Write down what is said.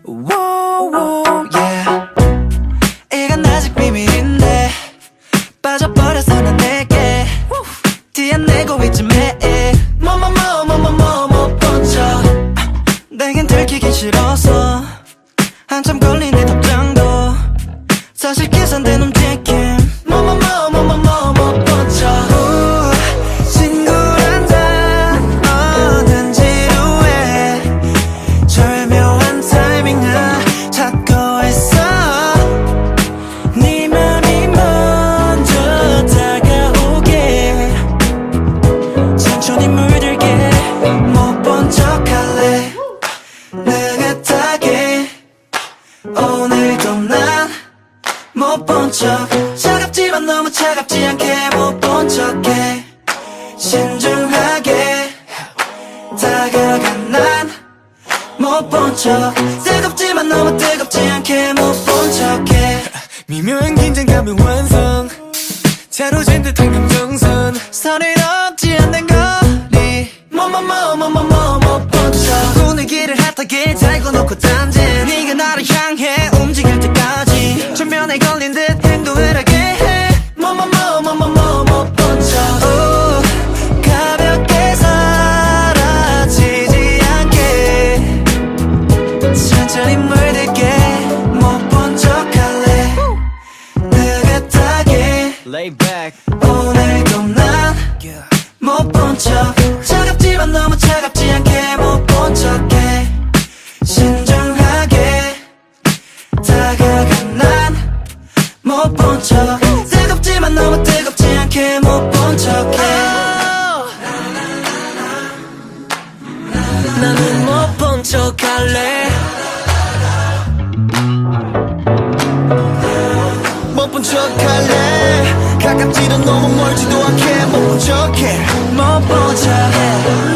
Whoa, yeah. 이건 아직 비밀인데 빠져버렸어 난 내게 티안내고 있지 매일 못 번져 내겐 들키긴 싫어서 한참 걸린 내 답장도 사실 계산된 움직임 못 번져 친구란다 어떤 지루해 절묘한 타이밍을 찾고 있어 네 맘이 먼저 다가오게 천천히 물들게 못 본 척할래 느긋하게 오늘도 난 못 본 척 차갑지만 너무 차갑지 않게 못 본 척해 신중하게 다가간 난 못 본 척 뜨겁지만 너무 뜨겁지 않게 못 본 척해 미묘한 긴장감의 완성 자로잰 듯한 감정선 선을 넘지 않는 거리 못 본 척 분위기를 핫하게 달고 놓고 던진 네가 나를 향해 움직일 때까지 전면에 걸린 듯 행동을 하게 해 못 본 척 가볍게 사라지지 않게 천천히 물들게 못 본 척할래 느긋하게 Lay back 오늘도 난 못 본 척 차갑지만 너무 차갑지 않게 못 본 척해 신중하게 다가간 난 못 본 척 뜨겁지만 너무 뜨겁지 않게 못 본 척해 나는 못 본 척할래 못 본 척할래 가깝지도 너무 멀지도 않게 못 본 척해 못 본 척해